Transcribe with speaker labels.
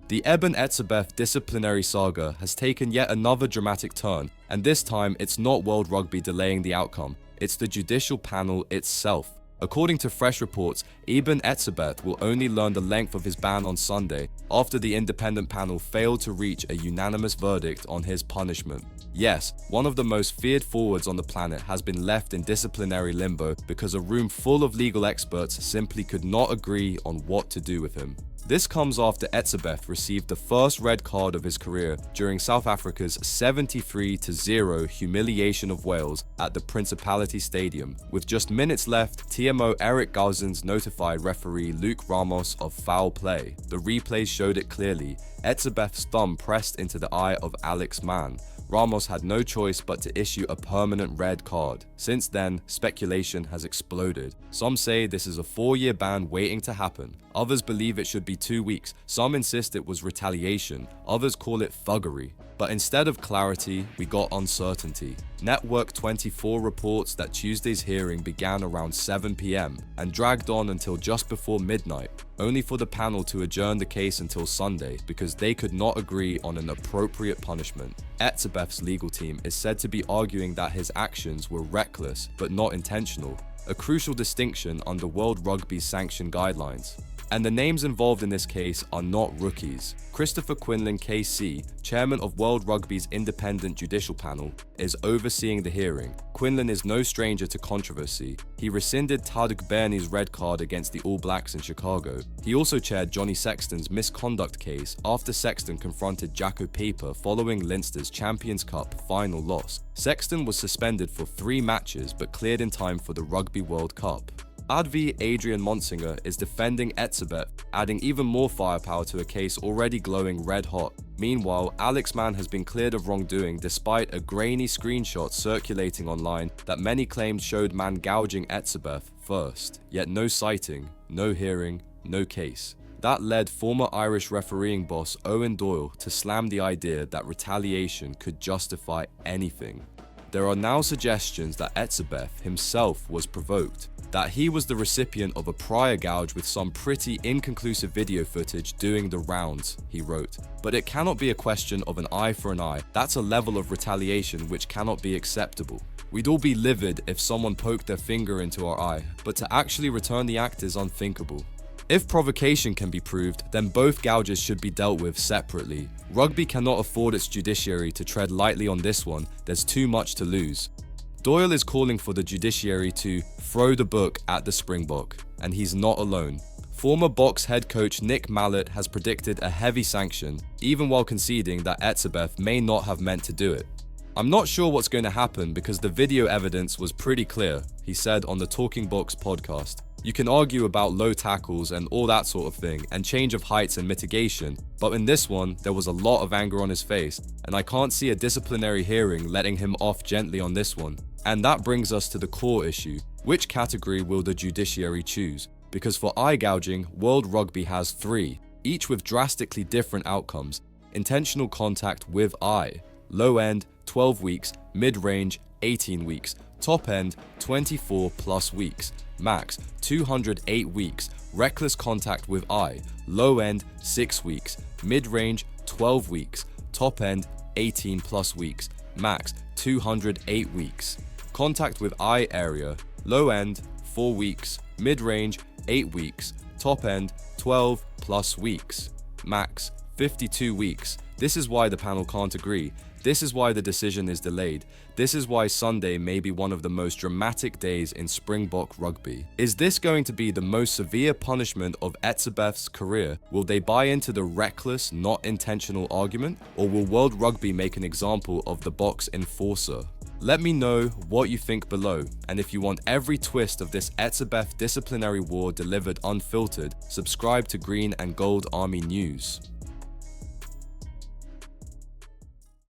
Speaker 1: The Etzebeth disciplinary saga has taken yet another dramatic turn, and this time it's not World Rugby delaying the outcome, it's the judicial panel itself. According to fresh reports, Etzebeth will only learn the length of his ban on Sunday after the independent panel failed to reach a unanimous verdict on his punishment. Yes, one of the most feared forwards on the planet has been left in disciplinary limbo because a room full of legal experts simply could not agree on what to do with him. This comes after Etzebeth received the first red card of his career during South Africa's 73-0 humiliation of Wales at the Principality Stadium. With just minutes left, TMO Eric Gousens notified referee Luke Ramos of foul play. The replays showed it clearly. Etzebeth's thumb pressed into the eye of Alex Mann. Ramos had no choice but to issue a permanent red card. Since then, speculation has exploded. Some say this is a 4-year ban waiting to happen. Others believe it should be 2 weeks. Some insist it was retaliation. Others call it thuggery. But instead of clarity, we got uncertainty. Network 24 reports that Tuesday's hearing began around 7 p.m. and dragged on until just before midnight, only for the panel to adjourn the case until Sunday because they could not agree on an appropriate punishment. Etzebeth's legal team is said to be arguing that his actions were reckless but not intentional, a crucial distinction under World Rugby's sanction guidelines. And the names involved in this case are not rookies. Christopher Quinlan KC, chairman of World Rugby's independent judicial panel, is overseeing the hearing. Quinlan is no stranger to controversy. He rescinded Tadhg Bairni's red card against the All Blacks in Chicago. He also chaired Johnny Sexton's misconduct case after Sexton confronted Jacko Pieper following Leinster's Champions Cup final loss. Sexton was suspended for 3 matches but cleared in time for the Rugby World Cup. Advi Adrian Monsinger is defending Etzebeth, adding even more firepower to a case already glowing red hot. Meanwhile, Alex Mann has been cleared of wrongdoing despite a grainy screenshot circulating online that many claimed showed Mann gouging Etzebeth first. Yet no citing, no hearing, no case. That led former Irish refereeing boss Owen Doyle to slam the idea that retaliation could justify anything. There are now suggestions that Etzebeth himself was provoked, that he was the recipient of a prior gouge with some pretty inconclusive video footage doing the rounds, he wrote. But it cannot be a question of an eye for an eye. That's a level of retaliation which cannot be acceptable. We'd all be livid if someone poked their finger into our eye, but to actually return the act is unthinkable. If provocation can be proved, then both gouges should be dealt with separately. Rugby cannot afford its judiciary to tread lightly on this one, there's too much to lose. Doyle is calling for the judiciary to throw the book at the Springbok, and he's not alone. Former Boks head coach Nick Mallett has predicted a heavy sanction, even while conceding that Etzebeth may not have meant to do it. I'm not sure what's going to happen because the video evidence was pretty clear, he said on the Talking Boks podcast. You can argue about low tackles and all that sort of thing, and change of heights and mitigation, but in this one, there was a lot of anger on his face, and I can't see a disciplinary hearing letting him off gently on this one. And that brings us to the core issue. Which category will the judiciary choose? Because for eye gouging, World Rugby has 3, each with drastically different outcomes. Intentional contact with eye. Low end, 12 weeks, mid-range, 18 weeks, top end, 24 plus weeks. Max, 208 weeks, reckless contact with eye, low end, 6 weeks, mid-range, 12 weeks, top end, 18 plus weeks, max, 208 weeks. Contact with eye area, low end, 4 weeks, mid-range, 8 weeks, top end, 12 plus weeks, max, 52 weeks. This is why the panel can't agree. This is why the decision is delayed. This is why Sunday may be one of the most dramatic days in Springbok rugby. Is this going to be the most severe punishment of Etzebeth's career? Will they buy into the reckless, not intentional argument? Or will World Rugby make an example of the Boks enforcer? Let me know what you think below, and if you want every twist of this Etzebeth disciplinary war delivered unfiltered, subscribe to Green and Gold Army News.